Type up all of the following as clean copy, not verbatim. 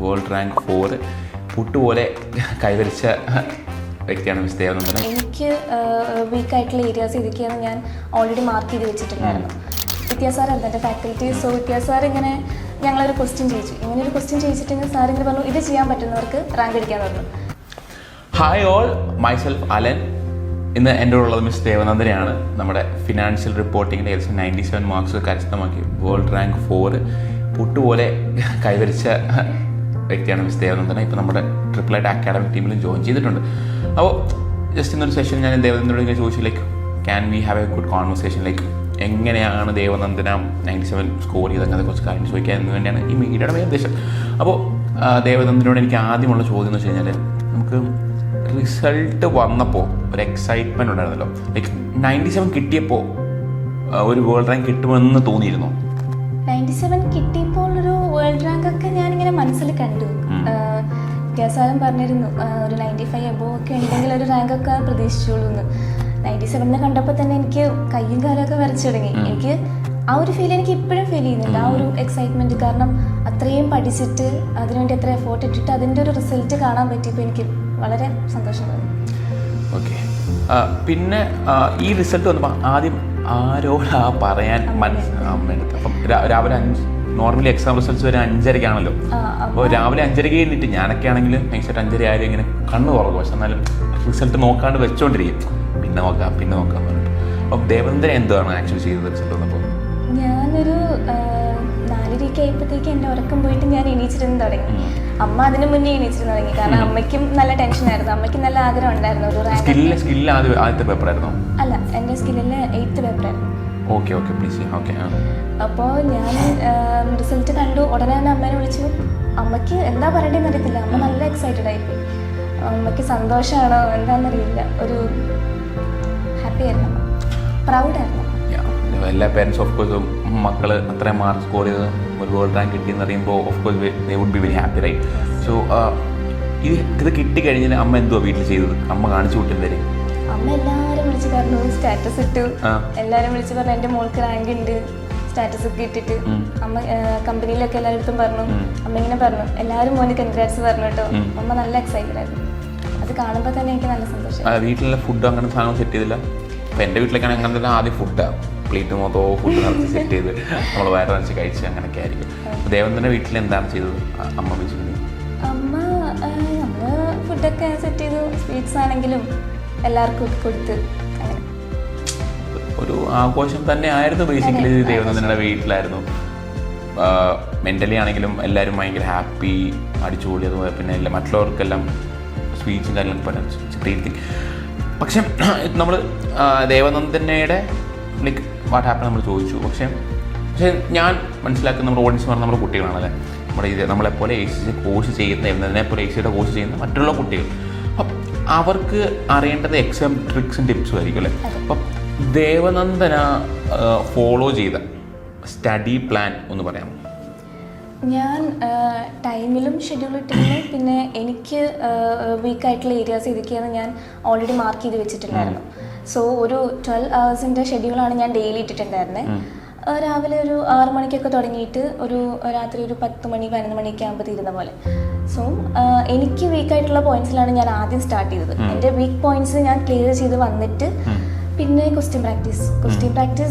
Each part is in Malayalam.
വേൾഡ് റാങ്ക് 4 പുട്ടുപോലെ കൈവരിച്ച വ്യക്തിയാണ് മിസ് ദേവനന്ദൻ. എനിക്ക് വീക്കായിട്ടുള്ള ഏരിയാസ് ഇതൊക്കെയാണ് ഞാൻ ഓൾറെഡി മാർക്ക് ചെയ്ത് വെച്ചിട്ടുണ്ടായിരുന്നു. വിദ്യാസാറായിരുന്നു എൻ്റെ ഫാക്കൽറ്റി. സോ വിദ്യാസാർ ഇങ്ങനെ ഞങ്ങളൊരു ക്വസ്റ്റ്യൻ ചോദിച്ചു. ഇങ്ങനെ ഒരു ക്വസ്റ്റ്യൻ ചോദിച്ചിട്ടുണ്ടെങ്കിൽ സാർ ഇങ്ങനെ പറഞ്ഞു, ഇത് ചെയ്യാൻ പറ്റുന്നവർക്ക് റാങ്ക് അടിക്കാൻ പറഞ്ഞു. Hi all, myself Alan. ഇന്ന് എൻ്റെ ഉള്ളത് മിസ് ദേവനന്ദനെയാണ്. നമ്മുടെ ഫിനാൻഷ്യൽ റിപ്പോർട്ടിങ്ങിൻ്റെ ഏകദേശം 97 മാർക്സ് കരസ്ഥമാക്കി വേൾഡ് റാങ്ക് 4 പുട്ടുപോലെ കൈവരിച്ച വ്യക്തിയാണ് മിസ് ദേവനന്ദന. ഇപ്പോൾ നമ്മുടെ ട്രിപ്പിൾ ഐറ്റ് അക്കാഡമിക് ടീമിലും ജോയിൻ ചെയ്തിട്ടുണ്ട്. അപ്പോൾ ജസ്റ്റ് ഇന്നൊരു സെഷൻ ഞാൻ ദേവനന്ദനോട് ഇങ്ങനെ ചോദിച്ചു, like can we have A good conversation, like എങ്ങനെയാണ് ദേവനന്ദന 97 സ്കോർ ചെയ്തത്, അതേക്കുറിച്ച് കാര്യം ചോദിക്കാൻ എന്ന് വേണ്ടിയാണ് ഈ മീഡിയയുടെ മെയിൻ ഉദ്ദേശം. അപ്പോൾ ദേവനന്ദനോട് എനിക്ക് ആദ്യമുള്ള ചോദ്യം എന്ന് വെച്ച് കഴിഞ്ഞാൽ, നമുക്ക് റിസൾട്ട് വന്നപ്പോൾ ഒരു എക്സൈറ്റ്മെൻറ്റ് ഉണ്ടായിരുന്നല്ലോ. ലൈക്ക് 97 കിട്ടിയപ്പോൾ ഒരു വേൾഡ് റാങ്ക് കിട്ടുമെന്ന് തോന്നിയിരുന്നു? 97 കിട്ടിയപ്പോൾ ഒരു വേൾഡ് റാങ്ക് ഒക്കെ ഞാനിങ്ങനെ മനസ്സിൽ കണ്ടു. വിദ്യാസാരം പറഞ്ഞിരുന്നു ഒരു 95 എബോവ് ഒക്കെ ഉണ്ടെങ്കിൽ ഒരു റാങ്ക് ഒക്കെ പ്രതീക്ഷിച്ചോളൂ എന്ന്. 97 കണ്ടപ്പോൾ തന്നെ എനിക്ക് കയ്യും കാലമൊക്കെ വരച്ചു തുടങ്ങി. എനിക്ക് ആ ഒരു ഫീൽ എനിക്ക് ഇപ്പോഴും ഫീൽ ചെയ്യുന്നുണ്ട്, ആ ഒരു എക്സൈറ്റ്മെൻറ്റ്. കാരണം അത്രയും പഠിച്ചിട്ട് അതിനുവേണ്ടി എത്ര എഫോർട്ട് ഇട്ടിട്ട് അതിൻ്റെ ഒരു റിസൾട്ട് കാണാൻ പറ്റിയപ്പോൾ എനിക്ക് വളരെ സന്തോഷം തോന്നി. ഓക്കെ, പിന്നെ ഈ റിസൾട്ട് വന്നപ്പോൾ ആദ്യം ആരോടാ പറയാൻ അമ്മയെടുത്ത്? അപ്പം രാവിലെ 5 നോർമലി എക്സാം റിസൾട്ട്സ് വരെ 5:30-ക്കാണല്ലോ. അപ്പോൾ രാവിലെ 5:30 കഴിഞ്ഞിട്ട് ഞാനൊക്കെ ആണെങ്കിൽ നൈസായിട്ട് 5:30 ആയാലും ഇങ്ങനെ കണ്ണ് തുറക്കും. പക്ഷെ എന്നാലും റിസൾട്ട് നോക്കാണ്ട് വെച്ചോണ്ടിരിക്കും, പിന്നെ നോക്കാം പറഞ്ഞിട്ട്. അപ്പം ദേവനന്ദൻ എന്താണ് ആക്ച്വലി ചെയ്തത് റിസൾട്ട് വന്നപ്പോൾ? ഞാനൊരു 4:30 ആയപ്പോഴത്തേക്ക് എൻ്റെ ഉറക്കം പോയിട്ട് ഞാൻ എണീച്ചിരുന്ന് തുടങ്ങി. അമ്മ അതിന് മുന്നേ എണീച്ചിരുന്ന് തുടങ്ങി. കാരണം അമ്മയ്ക്കും നല്ല ടെൻഷനായിരുന്നു, അമ്മയ്ക്കും നല്ല ആഗ്രഹം ഉണ്ടായിരുന്നു ഒരു റാങ്ക്. സ്കില്ല് ആദ്യത്തെ പേപ്പറായിരുന്നോ? അല്ല, എൻ്റെ സ്കില്ലിൽ 8th പേപ്പറായിരുന്നു. Okay please. ഓക്കെ. അപ്പോൾ ഞാൻ റിസൾട്ട് കണ്ടു ഉടനെ തന്നെ അമ്മേനെ വിളിച്ചു. അമ്മയ്ക്ക് എന്താ പറയേണ്ടതെന്ന് അറിയത്തില്ല, അമ്മ നല്ല എക്സൈറ്റഡ് ആയിപ്പോയി. അമ്മയ്ക്ക് സന്തോഷമാണോ എന്താണെന്നറിയില്ല, ഒരു ഹാപ്പി ആയിരുന്നു, പ്രൗഡായിരുന്നു. എല്ലാ പേരൻസ് ഓഫ് കോഴ്സ് മക്കൾ അത്രയും മാർക്ക് സ്കോർ ചെയ്ത് ഒരു വേൾഡ് റാങ്ക് കിട്ടിയെന്ന് പറയുമ്പോൾ of course they would be very happy, right? So ഇത് കിട്ടിക്കഴിഞ്ഞാൽ അമ്മ എന്തുവാ വീട്ടിൽ ചെയ്തത്? അമ്മ കാണിച്ചു കൂട്ടുന്നവരെ അമ്മ എല്ലാവരും വിളിച്ച് പറഞ്ഞു, സ്റ്റാറ്റസ് ഇട്ടു. എല്ലാവരും വിളിച്ച് പറഞ്ഞു എൻ്റെ മോൾക്ക് റാങ്ക് ഉണ്ട്, സ്റ്റാറ്റസ് ഒക്കെ ഇട്ടിട്ട്. അമ്മ കമ്പനിയിലൊക്കെ എല്ലാവരും പറഞ്ഞു. അമ്മ ഇങ്ങനെ പറഞ്ഞു, എല്ലാവരും മോന് കൺഗ്രാറ്റ്സ് പറഞ്ഞു കേട്ടോ. അമ്മ നല്ല എക്സൈറ്റഡ് ആയിരുന്നു. അത് കാണുമ്പോൾ തന്നെ എനിക്ക് നല്ല സന്തോഷം. വീട്ടിലുള്ള ഫുഡ് അങ്ങനെ സാധനം സെറ്റ് ചെയ്തില്ല? അപ്പോൾ എൻ്റെ വീട്ടിലേക്കാണ് അങ്ങനെ തന്നെ ആദ്യം ഫുഡാണ്, പ്ലേറ്റ് മൊത്തം ഫുഡ് നടത്തി സെറ്റ് ചെയ്ത് നമ്മൾ വയറ് നിറച്ച് കഴിച്ച് അങ്ങനെയൊക്കെ ആയിരിക്കും. ദേവനന്ദൻ്റെ വീട്ടിൽ എന്താണ് ചെയ്തത് അമ്മ വെച്ചിട്ടുണ്ടെങ്കിൽ? അമ്മ ഫുഡൊക്കെ സെറ്റ് ചെയ്തു, സ്വീറ്റ്സ് ആണെങ്കിലും എല്ലാവർക്കും കൊടുത്ത്. ഒരു ആഘോഷം തന്നെ ആയിരുന്നു ബേസിക്കലി. ദേവനന്ദനയുടെ വീട്ടിലായിരുന്നു. മെൻ്റലി ആണെങ്കിലും എല്ലാവരും ഭയങ്കര ഹാപ്പി, അടിച്ചുകൂടി. അതുപോലെ പിന്നെ മറ്റുള്ളവർക്കെല്ലാം സ്വീറ്റ്സും കാര്യങ്ങളൊക്കെ പറഞ്ഞു. പക്ഷെ നമ്മൾ ദേവനന്ദനയുടെ ലൈക്ക് വാട്ട് ഹാപ്പൻ നമ്മൾ ചോദിച്ചു. പക്ഷേ ഞാൻ മനസ്സിലാക്കുന്ന നമ്മുടെ ഓഡിയൻസ് പറഞ്ഞാൽ നമ്മുടെ കുട്ടികളാണല്ലേ. നമ്മളെപ്പോലെ ACC കോഴ്സ് ചെയ്യുന്ന, ദേവനന്ദനെപ്പോലെ ACCയുടെ കോഴ്സ് ചെയ്യുന്ന മറ്റുള്ള കുട്ടികൾ, അപ്പം അവർക്ക് അറിയേണ്ടത് എക്സാം ട്രിക്സും ടിപ്സും ആയിരിക്കും അല്ലേ. അപ്പം ദേവനന്ദന ഫോളോ ചെയ്ത സ്റ്റഡി പ്ലാൻ ഒന്ന് പറയാമോ? ഞാൻ ടൈമിലും ഷെഡ്യൂൾ ഇട്ടിരുന്നു. പിന്നെ എനിക്ക് വീക്കായിട്ടുള്ള ഏരിയാസ് ഇതൊക്കെയാണ് ഞാൻ ഓൾറെഡി മാർക്ക് ചെയ്ത് വെച്ചിട്ടുണ്ടായിരുന്നു. സോ ഒരു 12 hours ഷെഡ്യൂളാണ് ഞാൻ ഡെയിലി ഇട്ടിട്ടുണ്ടായിരുന്നത്. രാവിലെ ഒരു 6 മണിക്കൊക്കെ തുടങ്ങിയിട്ട് ഒരു രാത്രി ഒരു 10 മണി 11 മണിയൊക്കെ ആകുമ്പോൾ തീരുന്ന പോലെ. സോ എനിക്ക് വീക്കായിട്ടുള്ള പോയിന്റ്സിലാണ് ഞാൻ ആദ്യം സ്റ്റാർട്ട് ചെയ്തത്. എൻ്റെ വീക്ക് പോയിന്റ്സ് ഞാൻ ക്ലിയർ ചെയ്ത് വന്നിട്ട് പിന്നെ question practice,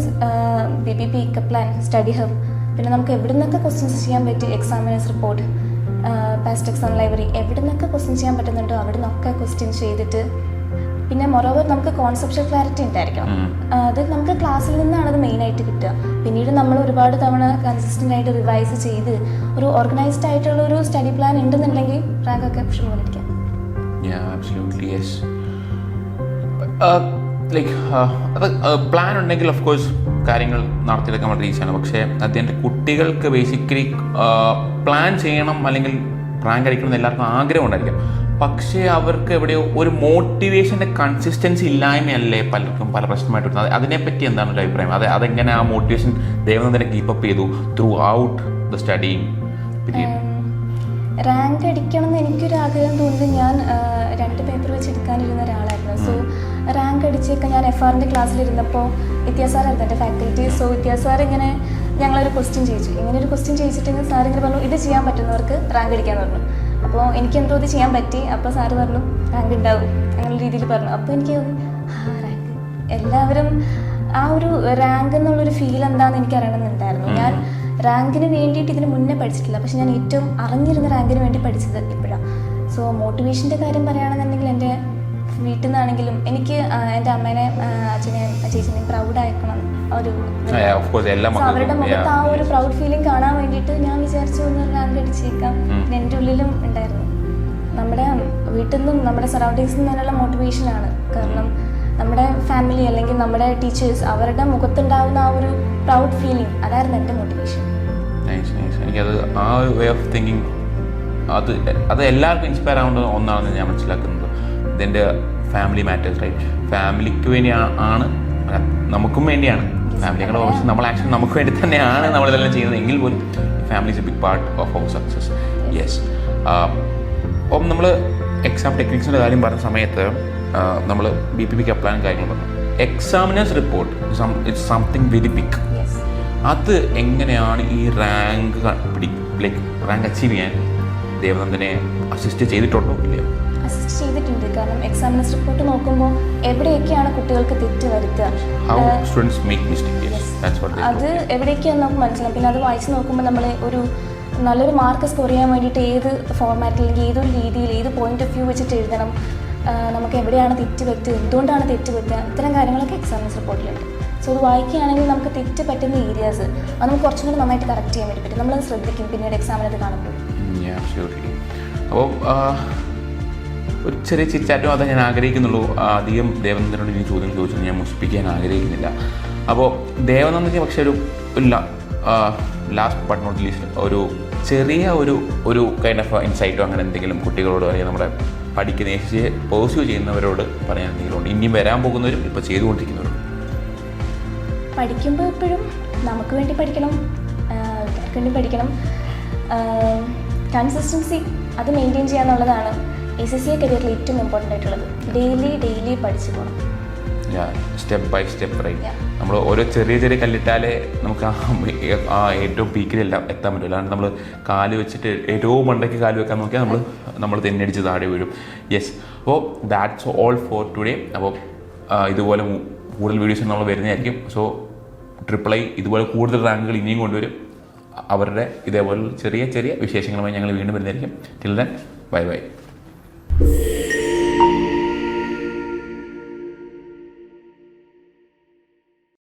BPP, plan, study hub, പിന്നെ നമുക്ക് എവിടെ നിന്നൊക്കെ ക്വസ്റ്റ്യൻസ് ചെയ്യാൻ പറ്റും, examiners report, past exam library, എവിടെ നിന്നൊക്കെ ക്വസ്റ്റ്യൻ ചെയ്യാൻ പറ്റുന്നുണ്ടോ അവിടെ നിന്നൊക്കെ ക്വസ്റ്റ്യൻ ചെയ്തിട്ട്. പിന്നെ മൊറോവർ നമുക്ക് കോൺസെപ്ച്വൽ ക്ലാരിറ്റി ഉണ്ടായിരിക്കണം. അത് നമുക്ക് ക്ലാസ്സിൽ നിന്നാണ് അത് മെയിനായിട്ട് കിട്ടുക. പിന്നീട് നമ്മൾ ഒരുപാട് തവണ കൺസിസ്റ്റൻ്റ് ആയിട്ട് റിവൈസ് ചെയ്ത് ഒരു ഓർഗനൈസ്ഡ് ആയിട്ടുള്ള ഒരു സ്റ്റഡി പ്ലാൻ ഉണ്ടെന്നുണ്ടെങ്കിൽ റാങ്ക് ഒക്കെ പോലെ ഇരിക്കാം. ലൈക്ക് അത് പ്ലാൻ ഉണ്ടെങ്കിൽ ഓഫ് കോഴ്സ് കാര്യങ്ങൾ നടത്തിയെടുക്കാൻ വേണ്ടി ഈസിയാണ്. പക്ഷേ അതിൻ്റെ കുട്ടികൾക്ക് ബേസിക്കലി പ്ലാൻ ചെയ്യണം അല്ലെങ്കിൽ റാങ്ക് അടിക്കണം എന്ന് എല്ലാവർക്കും ആഗ്രഹം ഉണ്ടായിരിക്കാം. പക്ഷേ അവർക്ക് എവിടെയോ ഒരു മോട്ടിവേഷൻ്റെ കൺസിസ്റ്റൻസി ഇല്ലായ്മയല്ലേ പലർക്കും പല പ്രശ്നമായിട്ട് വരുന്നത്. അതിനെപ്പറ്റി എന്താണ് ഒരു അഭിപ്രായം? അതെങ്ങനെ ആ മോട്ടിവേഷൻ ദേവനന്ദനെ കീപ്പപ്പ് ചെയ്തു through out the study period? Rank അടിക്കണം എന്ന് എനിക്കൊരു ആഗ്രഹം തോന്നുന്നത് ഞാൻ 2 പേപ്പർ വെച്ച് എടുക്കാനിരുന്ന ഒരാളായിരുന്നു. സോ റാങ്ക് അടിച്ചൊക്കെ ഞാൻ FRൻ്റെ ക്ലാസ്സിലിരുന്നപ്പോൾ വിദ്യാസാറായിരുന്നു എൻ്റെ ഫാക്കൽറ്റി. സോ വിദ്യാസാർ ഇങ്ങനെ ഞങ്ങളൊരു ക്വസ്റ്റ്യൻ ചോദിച്ചു. ഇങ്ങനെ ഒരു ക്വസ്റ്റ്യൻ ചോദിച്ചിട്ടുണ്ടെങ്കിൽ സാർ ഇങ്ങനെ പറഞ്ഞു ഇത് ചെയ്യാൻ പറ്റുന്നവർക്ക് റാങ്ക് അടിക്കാന്ന് പറഞ്ഞു. അപ്പോൾ എനിക്ക് എന്തോ ഇത് ചെയ്യാൻ പറ്റി. അപ്പോൾ സാറ് പറഞ്ഞു റാങ്ക് ഉണ്ടാവും അങ്ങനെ രീതിയിൽ പറഞ്ഞു. അപ്പോൾ എനിക്ക് റാങ്ക് എല്ലാവരും ആ ഒരു റാങ്ക് എന്നുള്ളൊരു ഫീൽ എന്താണെന്ന് എനിക്ക് അറിയണമെന്നുണ്ടായിരുന്നു. ഞാൻ റാങ്കിന് വേണ്ടിയിട്ട് ഇതിന് മുന്നേ പഠിച്ചിട്ടില്ല, പക്ഷെ ഞാൻ ഏറ്റവും അറിഞ്ഞിരുന്ന റാങ്കിന് വേണ്ടി പഠിച്ചത് ഇപ്പോഴാണ്. സോ മോട്ടിവേഷൻ്റെ കാര്യം പറയുകയാണെന്നുണ്ടെങ്കിൽ എൻ്റെ വീട്ടിൽ നിന്നാണെങ്കിലും എനിക്ക് എൻ്റെ അമ്മേനെ അച്ഛനെയും ചേച്ചിനെയും പ്രൗഡാക്കണം ഒരു അവരുടെ മുഖത്ത് ആ ഒരു പ്രൗഡ് ഫീലിംഗ് കാണാൻ വേണ്ടിയിട്ട് ഞാൻ വിചാരിച്ചു ഒന്ന് റാങ്ക് അടിച്ചേക്കാം. എൻ്റെ ഉള്ളിലും ഉണ്ടായിരുന്നു. നമ്മുടെ വീട്ടിൽ നിന്നും നമ്മുടെ സറൗണ്ടിങ്സിൽ നിന്നുള്ള മോട്ടിവേഷനാണ്. കാരണം നമ്മുടെ ഫാമിലി അല്ലെങ്കിൽ നമ്മുടെ ടീച്ചേഴ്സ് അവരുടെ മുഖത്തുണ്ടാകുന്ന ആ ഒരു പ്രൗഡ് ഫീലിംഗ് അതായിരുന്നു എൻ്റെ മോട്ടിവേഷൻ. എനിക്കത് ആ ഒരു വേ ഓഫ് തിങ്കിങ് അത് എല്ലാവർക്കും ഇൻസ്പയർ ആവേണ്ട ഒന്നാണെന്ന് ഞാൻ മനസ്സിലാക്കുന്നത്. ഇതിൻ്റെ ഫാമിലി മാറ്റേഴ്സ് റൈറ്റ്. ഫാമിലിക്ക് വേണ്ടി ആണ്, നമുക്കും വേണ്ടിയാണ്. ഫാമിലിയുടെ ഓൾസോ നമ്മൾ ആക്ച്വലി നമുക്ക് വേണ്ടി തന്നെയാണ് നമ്മളിതെല്ലാം ചെയ്യുന്നത് എങ്കിൽ പോലും family is a big part of our success. Yes. അപ്പം നമ്മൾ എക്സാം ടെക്നിക്സിൻ്റെ കാര്യം പറഞ്ഞ സമയത്ത് നമ്മൾ BPPക്ക് അപ്ലാനും കാര്യങ്ങൾ പറഞ്ഞു. Examiners report it's something very big. അത് എങ്ങനെയാണ് ഈ റാങ്ക് റാങ്ക് അച്ചീവ് ചെയ്യാൻ ദേവനന്ദനെ അസിസ്റ്റ് ചെയ്തിട്ടുണ്ടോ? ഇല്ല, അസിസ്റ്റ് ചെയ്തിട്ടുണ്ട്. കാരണം എക്സാമിനേഴ്സ് റിപ്പോർട്ട് നോക്കുമ്പോൾ എവിടെയൊക്കെയാണ് കുട്ടികൾക്ക് തെറ്റ് വരുത്തുക, അത് എവിടെയൊക്കെയാണെന്ന് നമുക്ക് മനസ്സിലാവും. പിന്നെ അത് വായിച്ച് നോക്കുമ്പോൾ നമ്മൾ ഒരു നല്ലൊരു മാർക്ക് സ്കോർ ചെയ്യാൻ വേണ്ടിയിട്ട് ഏത് ഫോർമാറ്റിൽ അല്ലെങ്കിൽ ഏതൊരു രീതിയിൽ ഏത് പോയിന്റ് ഓഫ് വ്യൂ വെച്ചിട്ട് എഴുതണം, നമുക്ക് എവിടെയാണ് തെറ്റ് പറ്റുക, എന്തുകൊണ്ടാണ് തെറ്റ് പറ്റുക, ഇത്തരം കാര്യങ്ങളൊക്കെ എക്സാമിനേഴ്സ് റിപ്പോർട്ടിലുണ്ട്. സോ അത് വായിക്കുകയാണെങ്കിൽ നമുക്ക് തെറ്റ് പറ്റുന്ന ഏരിയാസ് അത് നമുക്ക് കുറച്ചും കൂടി നന്നായിട്ട് കറക്റ്റ് ചെയ്യാൻ വേണ്ടി പറ്റും. നമ്മളത് ശ്രദ്ധിക്കും പിന്നീട് എക്സാമിനത് കാണുമ്പോൾ. അപ്പോൾ ഒരു ചെറിയ ചിറ്റാറ്റോ അതേ ഞാൻ ആഗ്രഹിക്കുന്നുള്ളൂ. അധികം ദേവനന്ദനോട് ഈ ചോദ്യം ചോദിച്ചത് ഞാൻ മുഷിപ്പിക്കാൻ ആഗ്രഹിക്കുന്നില്ല. അപ്പോൾ ദേവനന്ദന് പക്ഷേ ഒരു ലാസ്റ്റ് ബട്ട് നോട്ട് ലീസ്റ്റ് ഒരു ചെറിയ ഒരു കൈൻഡ് ഓഫ് ഇൻസൈറ്റോ അങ്ങനെ എന്തെങ്കിലും കുട്ടികളോട് അല്ലെങ്കിൽ നമ്മുടെ പഠിക്കുന്ന പോസിറ്റീവ് ചെയ്യുന്നവരോട് പറയാൻ എന്തെങ്കിലും ഉണ്ട്? ഇനിയും വരാൻ പോകുന്നവരും ഇപ്പോൾ ചെയ്തുകൊണ്ടിരിക്കുന്നവരും പഠിക്കുമ്പോൾ എപ്പോഴും നമുക്ക് വേണ്ടി പഠിക്കണം, വീട്ടുകാർക്ക് വേണ്ടി പഠിക്കണം. കൺസിസ്റ്റൻസി അത് മെയിൻറ്റെയിൻ ചെയ്യുക എന്നുള്ളതാണ് SSCA കരിയറിൽ ഏറ്റവും ഇമ്പോർട്ടൻ്റ് ആയിട്ടുള്ളത്. ഡെയിലി പഠിച്ചു പോകണം. Step by step right. നമ്മൾ ഓരോ ചെറിയ കല്ലിട്ടാലേ നമുക്ക് ആ ഏറ്റവും പീക്കിലെല്ലാം എത്താൻ പറ്റും. അല്ലാണ്ട് നമ്മൾ കാല് വെച്ചിട്ട് ഏറ്റവും മണ്ടയ്ക്ക് കാല് വെക്കാൻ നോക്കിയാൽ നമ്മൾ തെന്നടിച്ച് താഴെ വീഴും. യെസ്. അപ്പോൾ ദാറ്റ്സ് ഓൾ ഫോർ ടുഡേ. അപ്പോൾ ഇതുപോലെ കൂടുതൽ വീഡിയോസ് നമ്മൾ വരുന്നതായിരിക്കും. സോ III ഇതുപോലെ കൂടുതൽ റാങ്കുകൾ ഇനിയും കൊണ്ടുവരും. അവരുടെ ഇതേപോലെ ചെറിയ വിശേഷങ്ങളുമായി ഞങ്ങൾ വീണ്ടും വരുന്നതായിരിക്കും. Till then bye.